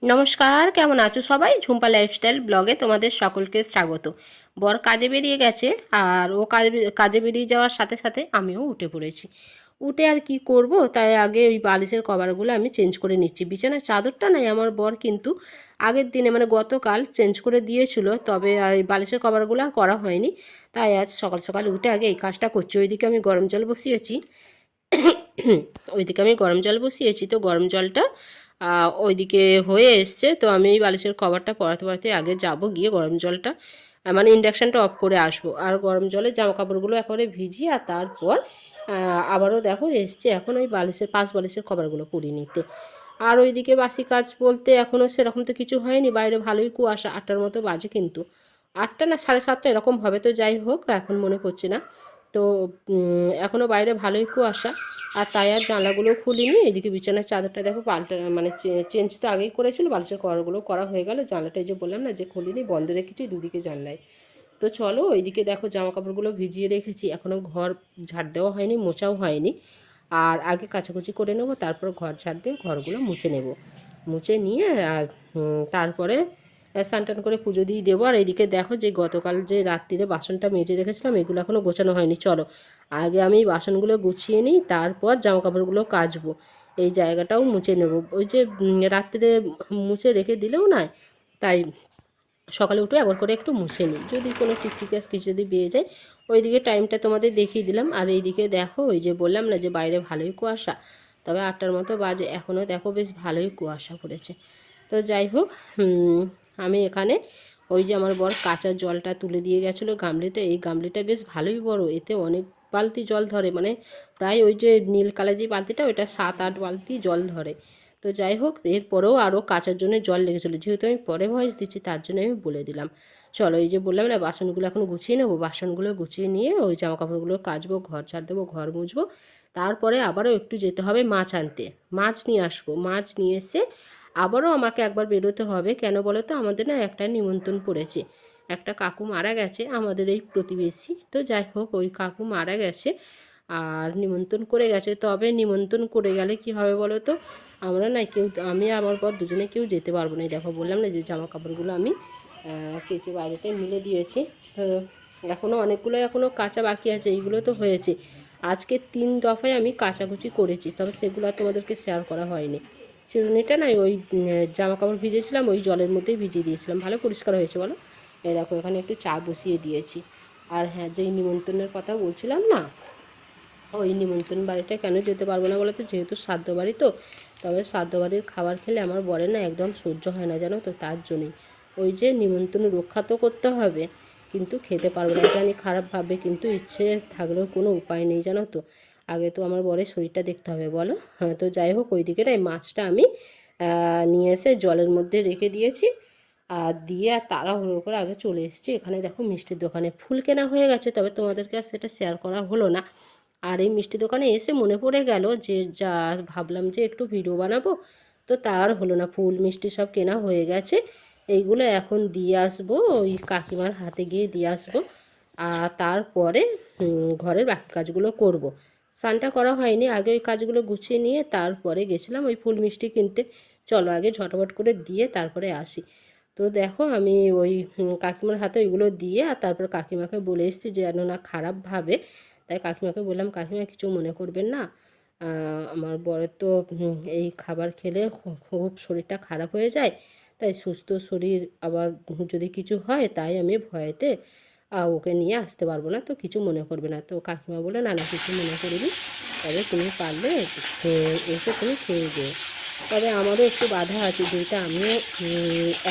নমস্কার, কেমন আছো সবাই? ঝুম্পা লাইফস্টাইল ব্লগে তোমাদের সকলকে স্বাগত। বর কাজে বেরিয়ে গেছে, আর ও কাজে বেরিয়ে যাওয়ার সাথে সাথে আমিও উঠে পড়েছি। উঠে আর কি করব, তাই আগে ওই বালিশের কভারগুলো আমি চেঞ্জ করে নিচ্ছি। বিছানার চাদরটা নাই, আমার বর কিন্তু আগের দিনে মানে গতকাল চেঞ্জ করে দিয়েছিল, তবে আর এই বালিশের কভারগুলো আর করা হয়নি। তাই আজ সকাল সকাল উঠে আগে এই কাজটা করছি। ওইদিকে আমি গরম জল বসিয়েছি ওইদিকে আমি গরম জল বসিয়েছি, তো গরম জলটা ওইদিকে হয়ে এসছে। তো আমি এই বালিশের কভারটা পরাতে পরাতে আগে যাব, গিয়ে গরম জলটা মানে ইন্ডাকশানটা অফ করে আসবো, আর গরম জলে জামা কাপড়গুলো একেবারে ভিজি। আর তারপর আবারও দেখো এসছে এখন ওই বালিশের বালিশের কভারগুলো পরিয়ে নিতে। আর ওইদিকে বাসি কাজ বলতে এখনও সেরকম তো কিছু হয়নি, বাইরে ভালোই কুয়াশা। 8টার মতো বাজে, কিন্তু 8টা না 7:30 এরকম হবে। তো যাই হোক, এখন মনে পড়ছে না। তো এখনও বাইরে ভালোই কুয়াশা, আর তাই আর জানলাগুলো খুলিনি। এদিকে বিছানার চাদরটা দেখো পাল্টা মানে চেঞ্জ তো আগেই করেছিল, বালিশের কভারগুলো করা হয়ে গেল। জানলাটা যে বললাম না যে খুলিনি, বন্ধ রেখেছি দুদিকে জানলায়। তো চলো ওইদিকে দেখো জামা কাপড়গুলো ভিজিয়ে রেখেছি, এখনও ঘর ঝাড় দেওয়া হয়নি, মোছাও হয়নি। আর আগে কাচাকুচি করে নেবো, তারপর ঘর ঝাড় দিয়ে ঘরগুলো মুছে নেব। মুছে নিয়ে আর তারপরে স্নান টান করে পুজো দিয়ে দেবো। আর এইদিকে দেখো যে গতকাল যে রাত্রিরে বাসনটা মেজে রেখেছিলাম, এগুলো এখনও গোছানো হয়নি। চলো আগে আমি বাসনগুলো গুছিয়ে নিই, তারপর জামা কাপড়গুলো কাচবো। এই জায়গাটাও মুছে নেব, ওই যে রাত্রিরে মুছে রেখে দিলেও না, তাই সকালে উঠে একবার করে একটু মুছে নিই, যদি কোনো টিকটিকাস কিছু যদি বেয়ে যায়। ওইদিকে টাইমটা তোমাদের দেখিয়ে দিলাম। আর এইদিকে দেখো ওই যে বললাম না যে বাইরে ভালোই কুয়াশা, তবে 8টার মতো বাজে, এখনও দেখো বেশ ভালোই কুয়াশা পড়েছে। তো যাই হোক, আমি এখানে ওই যে আমার বর কাঁচা জলটা তুলে দিয়ে গেছিলো গামলিতে। এই গামলিটা বেশ ভালোই বড়, এতে অনেক বালতি জল ধরে, মানে প্রায় ওই যে নীল কালার যে বালতিটা, ওইটা 7-8 বালতি জল ধরে। তো যাই হোক, এরপরেও আরও কাচার জন্য জল লেগেছিলো, যেহেতু আমি পরে ভয়েস দিচ্ছি তার জন্য আমি বলে দিলাম। চলো এই যে বললাম না, বাসনগুলো এখন গুছিয়ে নেবো। বাসনগুলো গুছিয়ে নিয়ে ওই জামা কাপড়গুলো কাচবো, ঘর ঝাড় দেবো, ঘর মুছবো। তারপরে আবারও একটু যেতে হবে মাছ আনতে, মাছ নিয়ে আসবো। মাছ নিয়ে এসে আবারও আমাকে একবার বেরোতে হবে। কেন বলো তো, আমাদের না একটা নিমন্ত্রণ পড়েছে। একটা কাকু মারা গেছে, আমাদের এই প্রতিবেশী। তো যাই হোক, ওই কাকু মারা গেছে আর নিমন্ত্রণ করে গেছে। তবে নিমন্ত্রণ করে গেলে কি হবে বলো তো, আমরা না কেউ, আমি আমার পর দুজনে কেউ যেতে পারবো না। দেখো বললাম না যে জামা কাপড়গুলো আমি কেচে বাইরেটায় মিলে দিয়েছি। তো এখনও অনেকগুলো এখনও কাঁচা বাকি আছে, এইগুলো তো হয়েছে। আজকে 3 দফায় আমি কাচাকুচি করেছি, তবে সেগুলো আর তোমাদেরকে শেয়ার করা হয়নি। চিরুনিটা না ওই জামা কাপড় ভিজেছিলাম, ওই জলের মধ্যেই ভিজিয়ে দিয়েছিলাম, ভালো পরিষ্কার হয়েছে বলো। এই দেখো এখানে একটু চা বসিয়ে দিয়েছি। আর হ্যাঁ, যেই নিমন্ত্রণের কথা বলছিলাম না, ওই নিমন্ত্রণ বাড়িটা কেন যেতে পারবো না বলো তো, যেহেতু শ্রাদ্ধ বাড়ি তো। তবে শ্রাদ্ধ বাড়ির খাবার খেলে আমার বরের না একদম সহ্য হয় না জানো তো, তার জন্যই ওই যে নিমন্ত্রণ রক্ষা তো করতে হবে, কিন্তু খেতে পারবো না জানি, খারাপ ভাববে, কিন্তু ইচ্ছে থাকলেও কোনো উপায় নেই জানো তো। আগে তো আমার বরের শরীরটা দেখতে হবে বলো। হ্যাঁ, তো যাই হোক, ওই দিকে না এই মাছটা আমি নিয়ে এসে জলের মধ্যে রেখে দিয়েছি। আর দিয়ে আর তাড়াহুড়ো করে আগে চলে এসেছি এখানে। দেখো মিষ্টির দোকানে ফুল কেনা হয়ে গেছে, তবে তোমাদেরকে আর সেটা শেয়ার করা হলো না। আর এই মিষ্টি দোকানে এসে মনে পড়ে গেল যে যা ভাবলাম যে একটু ভিডিও বানাবো, তো তার হলো না। ফুল মিষ্টি সব কেনা হয়ে গেছে, এইগুলো এখন দিয়ে আসবো, ওই কাকিমার হাতে গিয়ে দিয়ে আসবো। আর তারপরে ঘরের বাকি কাজগুলো করব। স্নানটা করা হয়নি, আগে ওই কাজগুলো গুছিয়ে নিয়ে তারপরে গেছিলাম ওই ফুল মিষ্টি কিনতে। চলো আগে ঝটপট করে দিয়ে তারপরে আসি। তো দেখো আমি ওই কাকিমার হাতে ওইগুলো দিয়ে, আর তারপর কাকিমাকে বলে এসেছি যে যেন না খারাপ ভাবে। তাই কাকিমাকে বললাম, কাকিমা কিছু মনে করবেন না, আমার বরের তো এই খাবার খেলে খুব শরীরটা খারাপ হয়ে যায়, তাই সুস্থ শরীর আবার যদি কিছু হয়, তাই আমি ভয়েতে ওকে নিয়ে আসতে পারবো না, তো কিছু মনে করবে না। তো কাকিমা বলে, না না কিছু মনে করিনি, তবে তুমি পারলে এসে তুমি খেয়ে যেও। তবে আমারও একটু বাধা আছে, যেটা আমিও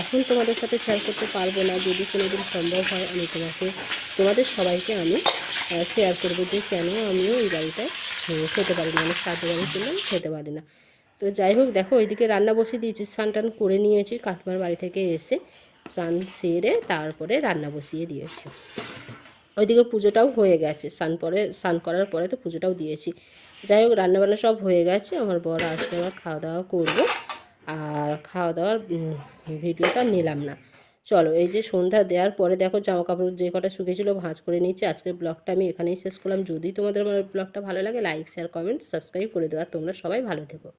এখন তোমাদের সাথে শেয়ার করতে পারবো না। যদি কোনো দিন সম্ভব হয়, আমি তোমাদের সবাইকে আমি শেয়ার করবো যে কেন আমিও এই বাড়িটায় খেতে পারি না, আমি শ্রাদ্ধ বাড়ি ছিলাম খেতে পারি না। তো যাই হোক, দেখো ওইদিকে রান্না বসিয়ে দিয়েছি, স্নান টান করে নিয়েছি, কাকিমার বাড়ি থেকে এসে স্নান সেরে তারপরে রান্না বসিয়ে দিয়েছি। ওইদিকে পুজোটাও হয়ে গেছে, স্নান করার পরে তো পুজোটাও দিয়েছি। যাই হোক, রান্নাবান্না সব হয়ে গেছে, আমার বর আসলে আবার খাওয়া দাওয়া করবো। আর খাওয়া দাওয়ার ভিডিওটা নিলাম না। চলো এই যে সন্ধ্যা দেওয়ার পরে দেখো জামা কাপড় যে কটা শুকিয়েছিল ভাঁজ করে নিয়েছি। আজকের ব্লগটা আমি এখানেই শেষ করলাম। যদি তোমাদের আমার ব্লগটা ভালো লাগে, লাইক শেয়ার কমেন্ট সাবস্ক্রাইব করে দেওয়া। তোমরা সবাই ভালো থেকো।